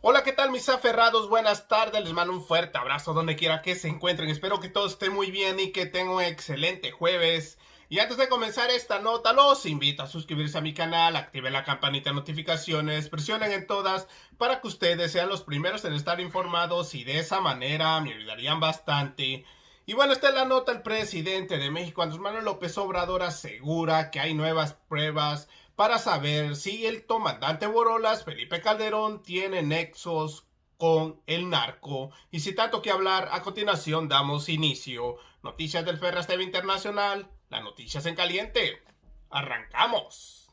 Hola, ¿qué tal mis aferrados? Buenas tardes, les mando un fuerte abrazo donde quiera que se encuentren. Espero que todos estén muy bien y que tengan un excelente jueves. Y antes de comenzar esta nota, los invito a suscribirse a mi canal, activen la campanita de notificaciones, presionen en todas para que ustedes sean los primeros en estar informados y de esa manera me ayudarían bastante. Y bueno, esta es la nota. El presidente de México, Andrés Manuel López Obrador, asegura que hay nuevas pruebas para saber si el comandante Borolas, Felipe Calderón, tiene nexos con el narco. Y sin tanto que hablar, a continuación damos inicio. Noticias del Ferras TV Internacional, las noticias en caliente. ¡Arrancamos!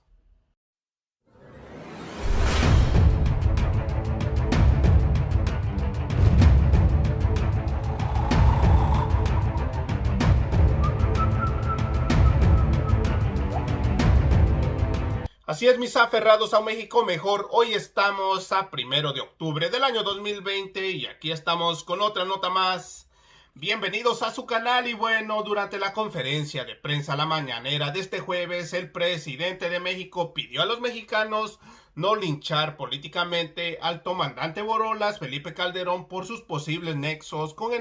Así es, mis aferrados a un México mejor. Hoy estamos a 1 de octubre del año 2020 y aquí estamos con otra nota más. Bienvenidos a su canal. Y bueno, durante la conferencia de prensa la mañanera de este jueves, el presidente de México pidió a los mexicanos no linchar políticamente al comandante Borolas, Felipe Calderón, por sus posibles nexos con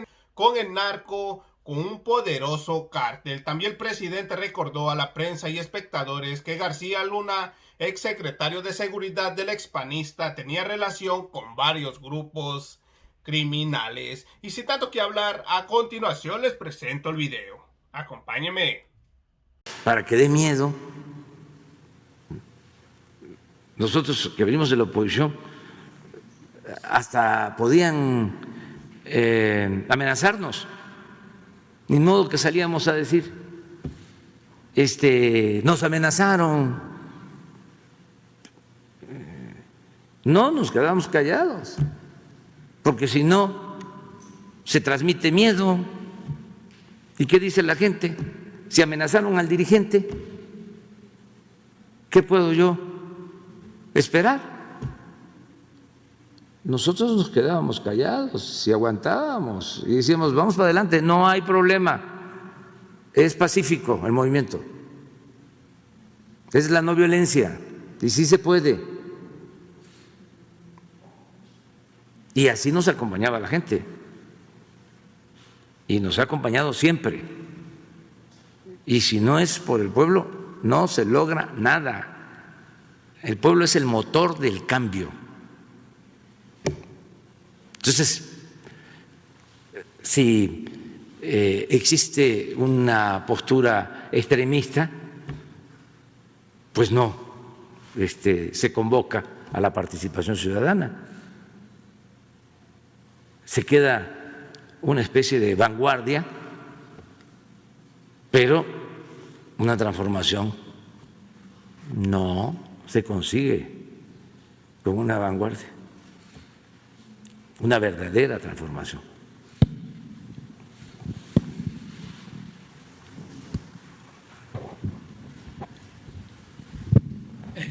el narco, con un poderoso cártel. También el presidente recordó a la prensa y espectadores que García Luna, exsecretario de Seguridad del expanista, tenía relación con varios grupos criminales. Y sin tanto que hablar, a continuación les presento el video. Acompáñenme. Para que dé miedo. Nosotros que venimos de la oposición, hasta podían amenazarnos. Ni modo que salíamos a decir, nos amenazaron. No nos quedamos callados, porque si no, se transmite miedo. ¿Y qué dice la gente? Si amenazaron al dirigente, ¿qué puedo yo esperar? Nosotros nos quedábamos callados, si aguantábamos y decíamos, vamos para adelante, no hay problema, es pacífico el movimiento, es la no violencia y sí se puede. Y así nos acompañaba la gente y nos ha acompañado siempre. Y si no es por el pueblo, no se logra nada. El pueblo es el motor del cambio. Entonces, si existe una postura extremista, pues no se convoca a la participación ciudadana. Se queda una especie de vanguardia, pero una transformación no se consigue con una vanguardia. Una verdadera transformación.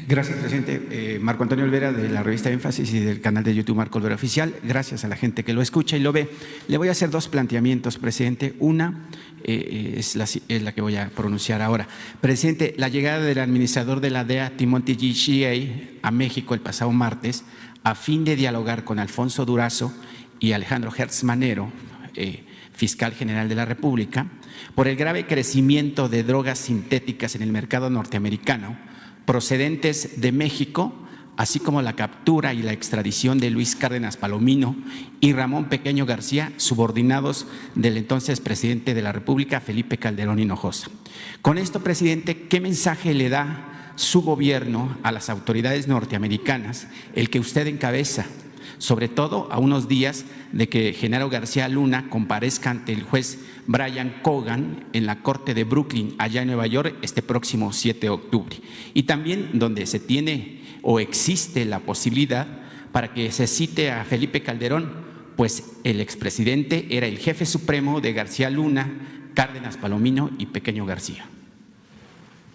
Gracias, presidente. Marco Antonio Olvera, de la revista Énfasis y del canal de YouTube Marco Olvera Oficial. Gracias a la gente que lo escucha y lo ve. Le voy a hacer dos planteamientos, presidente. Una es la que voy a pronunciar ahora. Presidente, la llegada del administrador de la DEA, Timothy G. Shea, a México el pasado martes, a fin de dialogar con Alfonso Durazo y Alejandro Hertz Manero, fiscal general de la República, por el grave crecimiento de drogas sintéticas en el mercado norteamericano procedentes de México, así como la captura y la extradición de Luis Cárdenas Palomino y Ramón Pequeño García, subordinados del entonces presidente de la República, Felipe Calderón Hinojosa. Con esto, presidente, ¿qué mensaje le da su gobierno a las autoridades norteamericanas, el que usted encabeza, sobre todo a unos días de que Genaro García Luna comparezca ante el juez Brian Cogan en la Corte de Brooklyn, allá en Nueva York, este próximo 7 de octubre? Y también donde se tiene o existe la posibilidad para que se cite a Felipe Calderón, pues el expresidente era el jefe supremo de García Luna, Cárdenas Palomino y Pequeño García.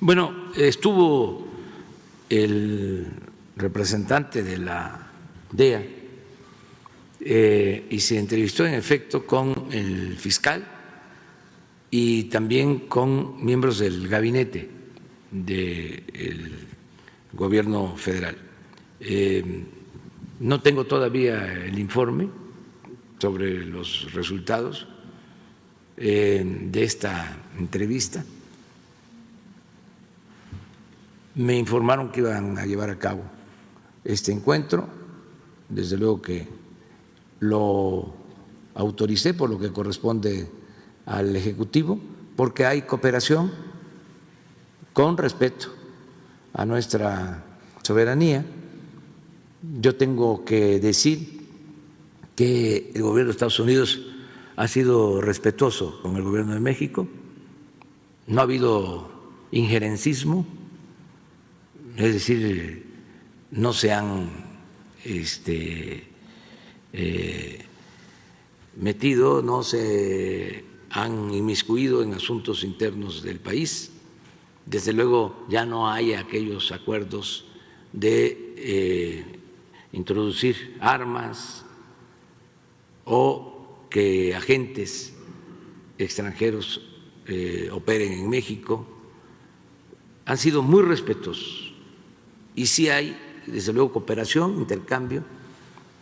Bueno, estuvo el representante de la DEA y se entrevistó en efecto con el fiscal y también con miembros del gabinete del gobierno federal. No tengo todavía el informe sobre los resultados de esta entrevista. Me informaron que iban a llevar a cabo este encuentro, desde luego que lo autoricé por lo que corresponde al Ejecutivo, porque hay cooperación con respeto a nuestra soberanía. Yo tengo que decir que el gobierno de Estados Unidos ha sido respetuoso con el gobierno de México, no ha habido injerencismo, es decir, no se han metido, no se han inmiscuido en asuntos internos del país. Desde luego ya no hay aquellos acuerdos de introducir armas o que agentes extranjeros operen en México. Han sido muy respetuosos y sí hay, desde luego, cooperación, intercambio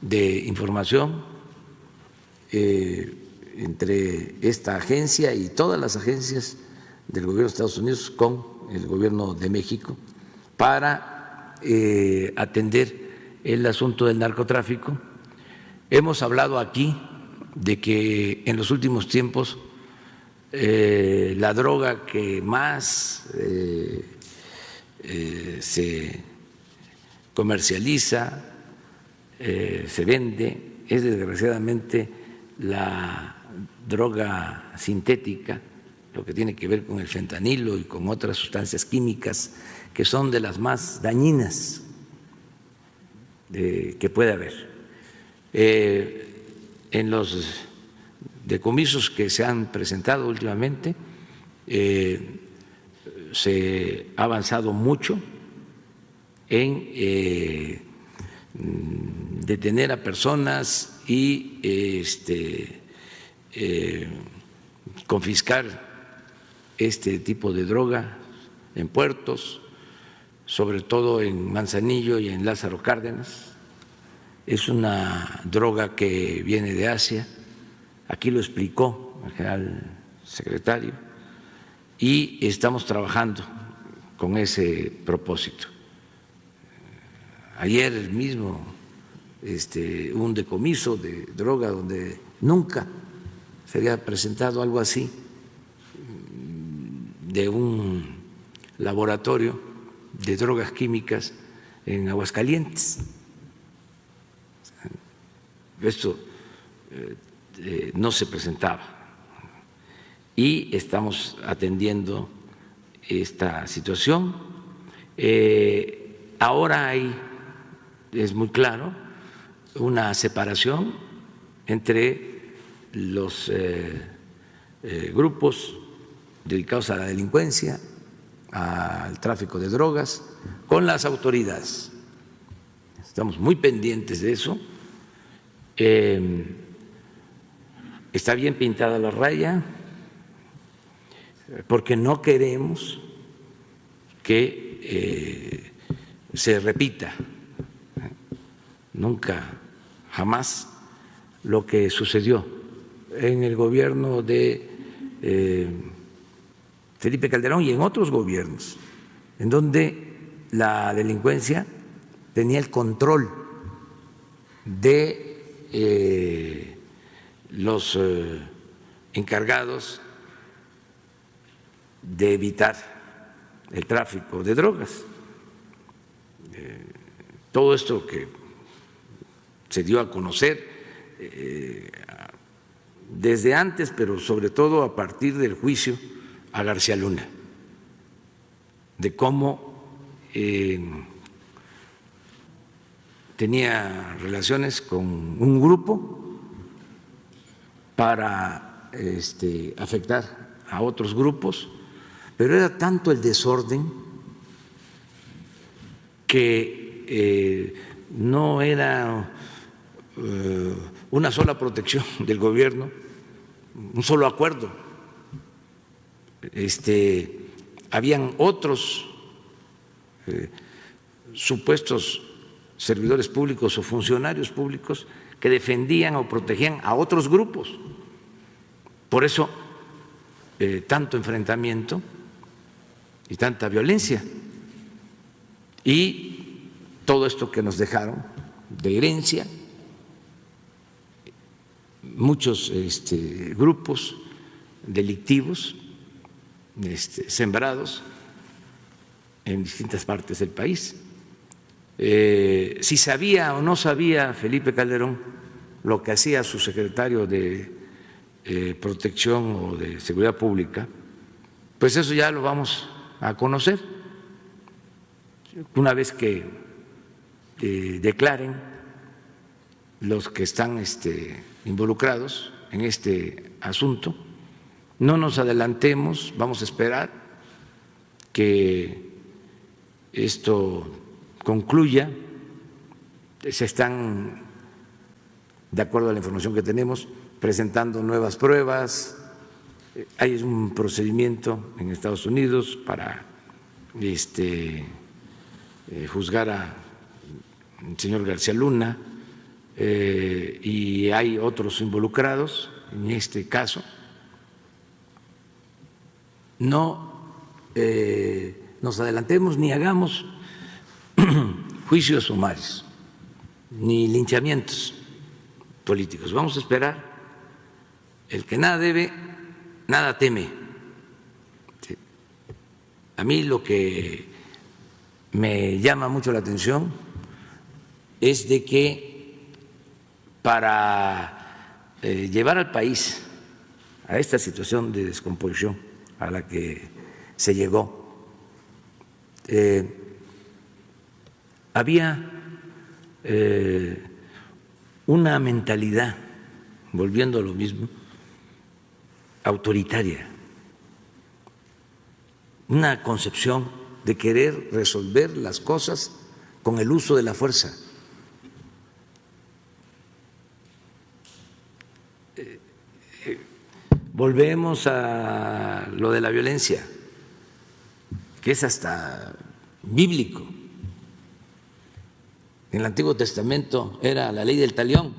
de información entre esta agencia y todas las agencias del gobierno de Estados Unidos con el gobierno de México para atender el asunto del narcotráfico. Hemos hablado aquí de que en los últimos tiempos la droga que más se comercializa, se vende, es desgraciadamente la droga sintética, lo que tiene que ver con el fentanilo y con otras sustancias químicas que son de las más dañinas que puede haber. En los decomisos que se han presentado últimamente se ha avanzado mucho en detener a personas y confiscar este tipo de droga en puertos, sobre todo en Manzanillo y en Lázaro Cárdenas. Es una droga que viene de Asia, aquí lo explicó el general secretario, y estamos trabajando con ese propósito. Ayer mismo hubo un decomiso de droga donde nunca se había presentado algo así, de un laboratorio de drogas químicas en Aguascalientes. Esto no se presentaba y estamos atendiendo esta situación. Ahora es muy claro una separación entre los grupos dedicados a la delincuencia, al tráfico de drogas, con las autoridades. Estamos muy pendientes de eso. Está bien pintada la raya porque no queremos que se repita nunca, jamás, lo que sucedió en el gobierno de Felipe Calderón y en otros gobiernos, en donde la delincuencia tenía el control de los encargados de evitar el tráfico de drogas. Todo esto que se dio a conocer desde antes, pero sobre todo a partir del juicio a García Luna, de cómo tenía relaciones con un grupo para afectar a otros grupos, pero era tanto el desorden que no era una sola protección del gobierno, un solo acuerdo. Habían otros supuestos servidores públicos o funcionarios públicos que defendían o protegían a otros grupos. Por eso, tanto enfrentamiento y tanta violencia. Y todo esto que nos dejaron de herencia, muchos grupos delictivos sembrados en distintas partes del país. Si sabía o no sabía Felipe Calderón lo que hacía su secretario de Protección o de Seguridad Pública, pues eso ya lo vamos a conocer una vez que declaren los que están involucrados en este asunto. No nos adelantemos, vamos a esperar que esto concluya. Se están, de acuerdo a la información que tenemos, presentando nuevas pruebas. Hay un procedimiento en Estados Unidos para juzgar al señor García Luna, y hay otros involucrados en este caso. No nos adelantemos ni hagamos juicios sumarios ni linchamientos políticos. Vamos a esperar. El que nada debe, nada teme. Sí. A mí lo que me llama mucho la atención es de que para llevar al país a esta situación de descomposición a la que se llegó, había una mentalidad, volviendo a lo mismo, autoritaria, una concepción de querer resolver las cosas con el uso de la fuerza. Volvemos a lo de la violencia, que es hasta bíblico. En el Antiguo Testamento era la ley del talión: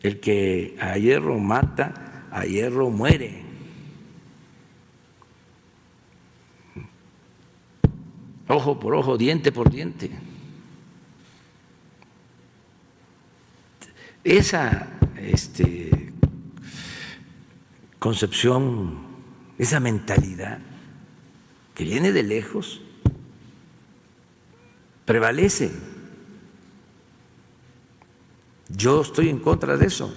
el que a hierro mata, a hierro muere. Ojo por ojo, diente por diente. Esa concepción, esa mentalidad que viene de lejos, prevalece. Yo estoy en contra de eso.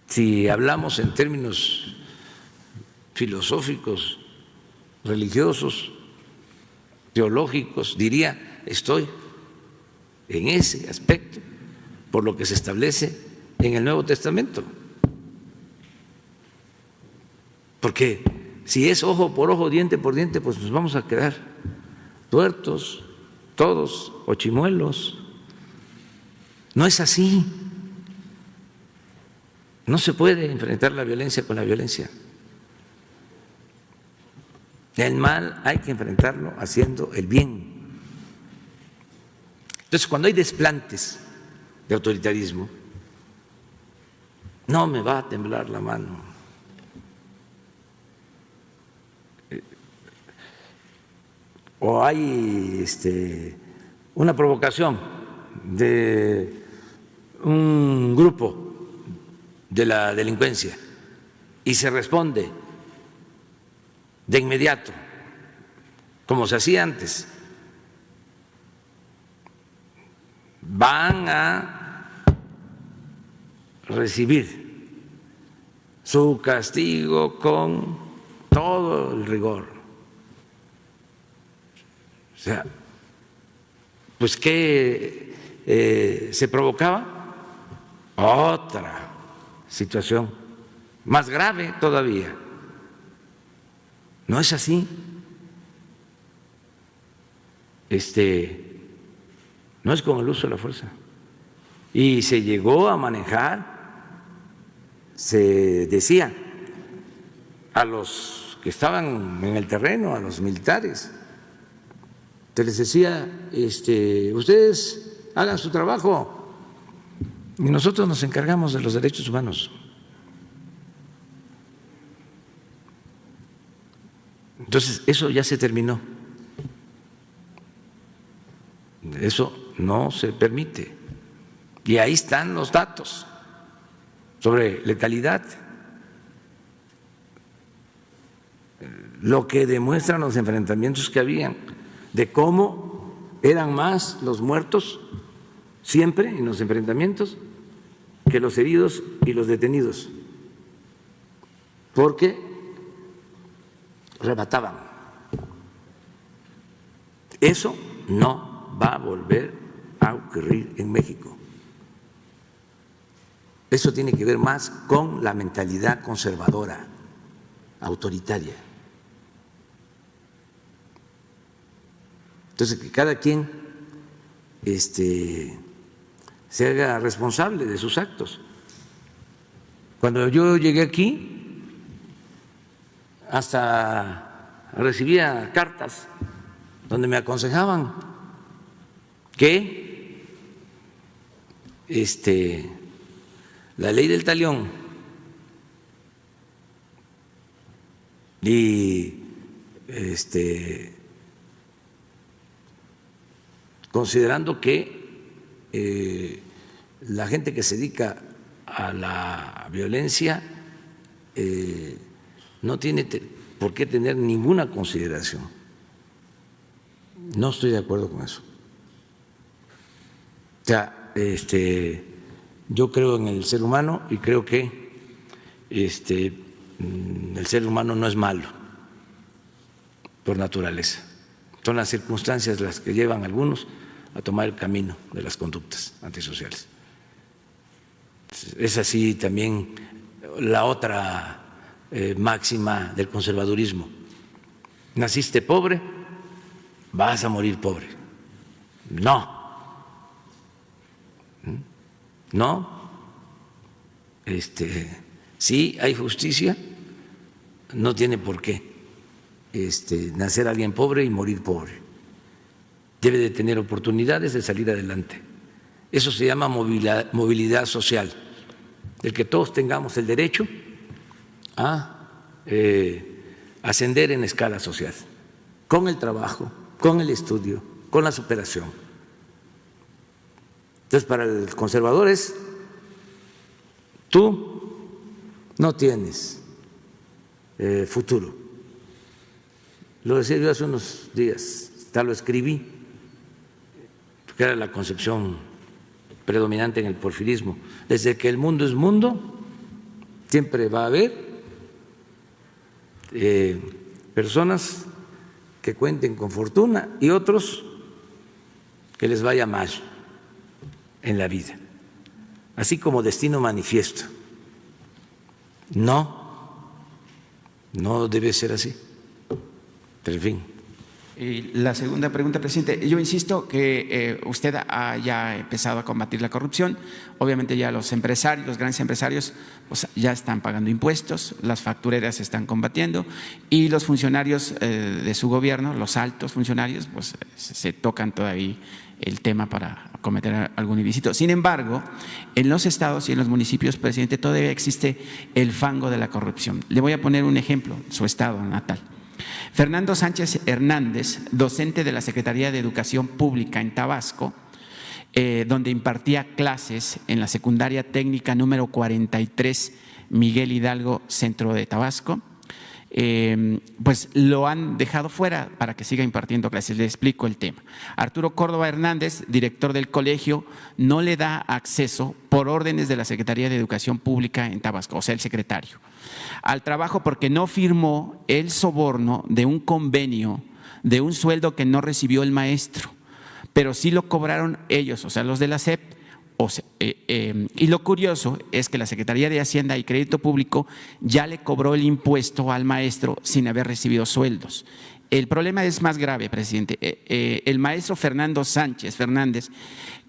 Si hablamos en términos filosóficos, religiosos, teológicos, diría, estoy en ese aspecto por lo que se establece en el Nuevo Testamento. Porque si es ojo por ojo, diente por diente, pues nos vamos a quedar tuertos todos o chimuelos. No es así. No se puede enfrentar la violencia con la violencia. El mal hay que enfrentarlo haciendo el bien. Entonces, cuando hay desplantes de autoritarismo, no me va a temblar la mano. O hay una provocación de un grupo de la delincuencia y se responde de inmediato, como se hacía antes, van a recibir su castigo con todo el rigor. O sea, pues ¿qué se provocaba? Otra situación más grave todavía. No es así. No es con el uso de la fuerza. Y se llegó a manejar, se decía a los que estaban en el terreno, a los militares, Se les decía, ustedes hagan su trabajo y nosotros nos encargamos de los derechos humanos. Entonces, eso ya se terminó. Eso no se permite. Y ahí están los datos sobre letalidad. Lo que demuestran los enfrentamientos que habían, de cómo eran más los muertos siempre en los enfrentamientos que los heridos y los detenidos, porque remataban. Eso no va a volver a ocurrir en México. Eso tiene que ver más con la mentalidad conservadora, autoritaria. Entonces, que cada quien se haga responsable de sus actos. Cuando yo llegué aquí, hasta recibía cartas donde me aconsejaban que la ley del talión y considerando que la gente que se dedica a la violencia no tiene por qué tener ninguna consideración. No estoy de acuerdo con eso. O sea, yo creo en el ser humano y creo que el ser humano no es malo por naturaleza. Son las circunstancias las que llevan a algunos a tomar el camino de las conductas antisociales. Es así también la otra máxima del conservadurismo. Naciste pobre, vas a morir pobre. No, sí hay justicia, no tiene por qué nacer alguien pobre y morir pobre. Debe de tener oportunidades de salir adelante. Eso se llama movilidad social, el que todos tengamos el derecho a ascender en escala social, con el trabajo, con el estudio, con la superación. Entonces, para el conservador es, tú no tienes futuro. Lo decía yo hace unos días, hasta lo escribí, porque era la concepción predominante en el porfirismo. Desde que el mundo es mundo, siempre va a haber personas que cuenten con fortuna y otros que les vaya mal en la vida, así como destino manifiesto. No debe ser así. Pero en fin. Y la segunda pregunta, presidente, yo insisto que usted haya empezado a combatir la corrupción. Obviamente ya los empresarios, los grandes empresarios, pues ya están pagando impuestos, las factureras se están combatiendo y los funcionarios de su gobierno, los altos funcionarios, pues se tocan todavía el tema para cometer algún ilícito. Sin embargo, en los estados y en los municipios, presidente, todavía existe el fango de la corrupción. Le voy a poner un ejemplo, su estado natal. Fernando Sánchez Hernández, docente de la Secretaría de Educación Pública en Tabasco, donde impartía clases en la secundaria técnica número 43 Miguel Hidalgo, centro de Tabasco, pues lo han dejado fuera para que siga impartiendo clases. Le explico el tema. Arturo Córdoba Hernández, director del colegio, no le da acceso por órdenes de la Secretaría de Educación Pública en Tabasco, o sea, el secretario, al trabajo porque no firmó el soborno de un convenio de un sueldo que no recibió el maestro, pero sí lo cobraron ellos, o sea, los de la SEP. Y lo curioso es que la Secretaría de Hacienda y Crédito Público ya le cobró el impuesto al maestro sin haber recibido sueldos. El problema es más grave, presidente. El maestro Fernando Sánchez Fernández,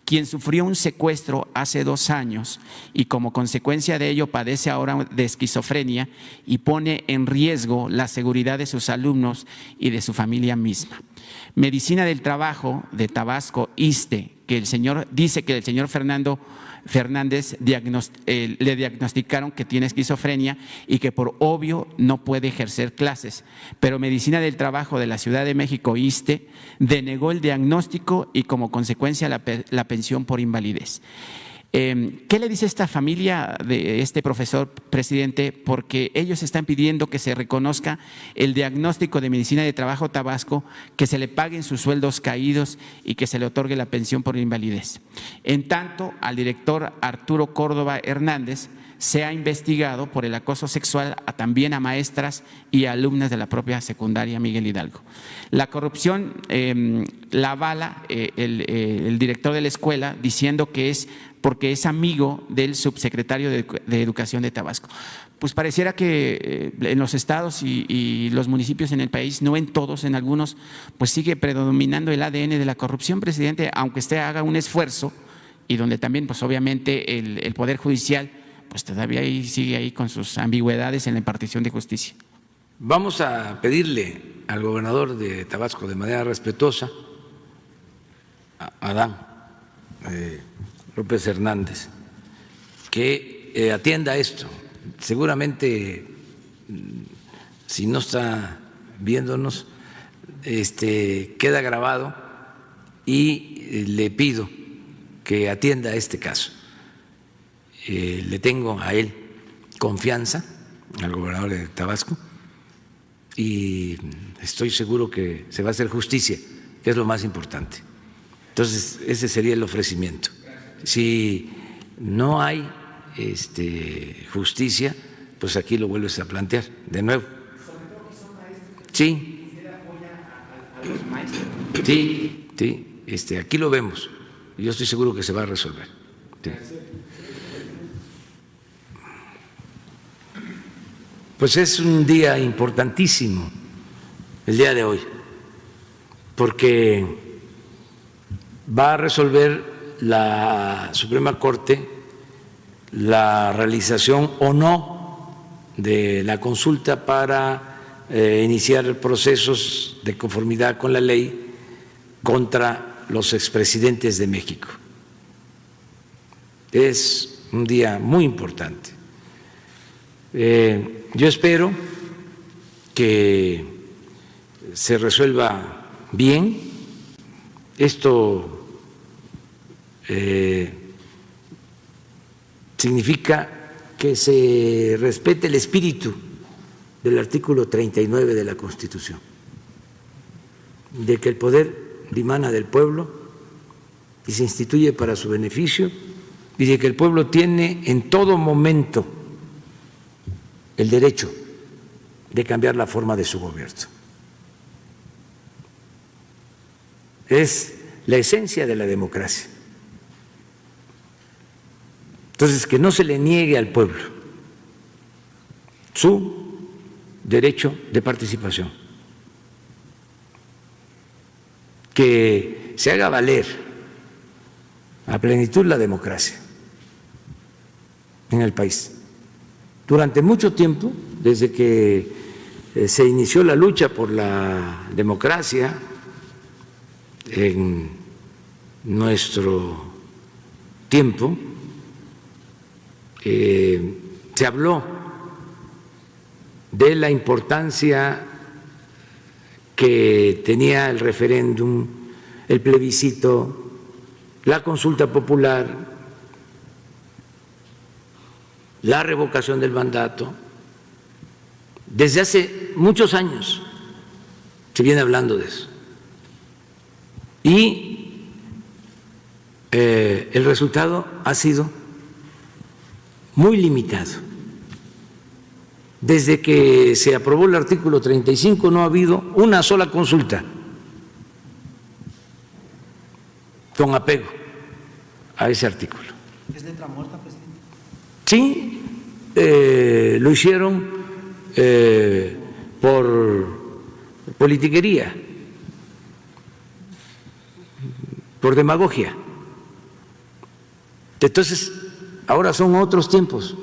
quien sufrió un secuestro hace 2 años y como consecuencia de ello padece ahora de esquizofrenia y pone en riesgo la seguridad de sus alumnos y de su familia misma. Medicina del Trabajo de Tabasco, ISSSTE, que el señor dice que el señor Fernando Fernández le diagnosticaron que tiene esquizofrenia y que por obvio no puede ejercer clases. Pero Medicina del Trabajo de la Ciudad de México, ISSSTE, denegó el diagnóstico y como consecuencia la pensión por invalidez. ¿Qué le dice esta familia de este profesor, presidente? Porque ellos están pidiendo que se reconozca el diagnóstico de Medicina de Trabajo Tabasco, que se le paguen sus sueldos caídos y que se le otorgue la pensión por invalidez. En tanto, al director Arturo Córdoba Hernández se ha investigado por el acoso sexual también a maestras y a alumnas de la propia secundaria Miguel Hidalgo. La corrupción la avala el director de la escuela diciendo que es porque es amigo del subsecretario de Educación de Tabasco. Pues pareciera que en los estados y los municipios en el país, no en todos, en algunos, pues sigue predominando el ADN de la corrupción, presidente, aunque usted haga un esfuerzo y donde también, pues obviamente, el Poder Judicial pues todavía sigue ahí con sus ambigüedades en la impartición de justicia. Vamos a pedirle al gobernador de Tabasco de manera respetuosa, a Adán López Hernández, que atienda esto. Seguramente, si no está viéndonos, queda grabado y le pido que atienda este caso. Le tengo a él confianza, al gobernador de Tabasco, y estoy seguro que se va a hacer justicia, que es lo más importante. Entonces, ese sería el ofrecimiento. Si no hay justicia, pues aquí lo vuelves a plantear de nuevo. Sí. Sí, aquí lo vemos. Yo estoy seguro que se va a resolver. Sí. Pues es un día importantísimo el día de hoy, porque va a resolver la Suprema Corte la realización o no de la consulta para iniciar procesos de conformidad con la ley contra los expresidentes de México. Es un día muy importante. Yo espero que se resuelva bien. Esto significa que se respete el espíritu del artículo 39 de la Constitución, de que el poder dimana del pueblo y se instituye para su beneficio, y de que el pueblo tiene en todo momento el derecho de cambiar la forma de su gobierno. Es la esencia de la democracia. Entonces, que no se le niegue al pueblo su derecho de participación, que se haga valer a plenitud la democracia en el país. Durante mucho tiempo, desde que se inició la lucha por la democracia en nuestro tiempo, se habló de la importancia que tenía el referéndum, el plebiscito, la consulta popular, la revocación del mandato. Desde hace muchos años se viene hablando de eso. Y el resultado ha sido muy limitado. Desde que se aprobó el artículo 35 no ha habido una sola consulta con apego a ese artículo. ¿Es letra muerta, presidente? Sí, lo hicieron por politiquería, por demagogia. Entonces, ahora son otros tiempos.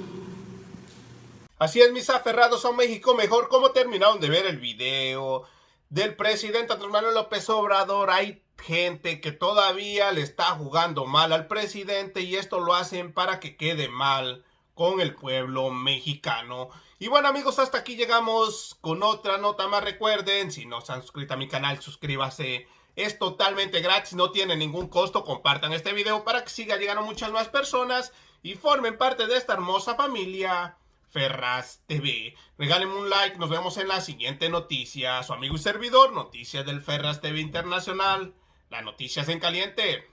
Así es, mis aferrados a un México mejor. ¿Cómo terminaron de ver el video del presidente Andrés Manuel López Obrador. Hay gente que todavía le está jugando mal al presidente y esto lo hacen para que quede mal con el pueblo mexicano. Y bueno, amigos, hasta aquí llegamos con otra nota más. Recuerden, si no se han suscrito a mi canal, suscríbase. Es totalmente gratis, no tiene ningún costo. Compartan este video para que siga llegando muchas más personas y formen parte de esta hermosa familia Ferraz TV. Regálenme un like, nos vemos en la siguiente noticia. Su amigo y servidor, Noticias del Ferraz TV Internacional. Las noticias en caliente.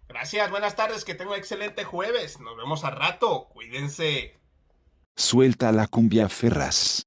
Gracias, buenas tardes, que tengan un excelente jueves. Nos vemos al rato, cuídense. Suelta la cumbia, Ferraz.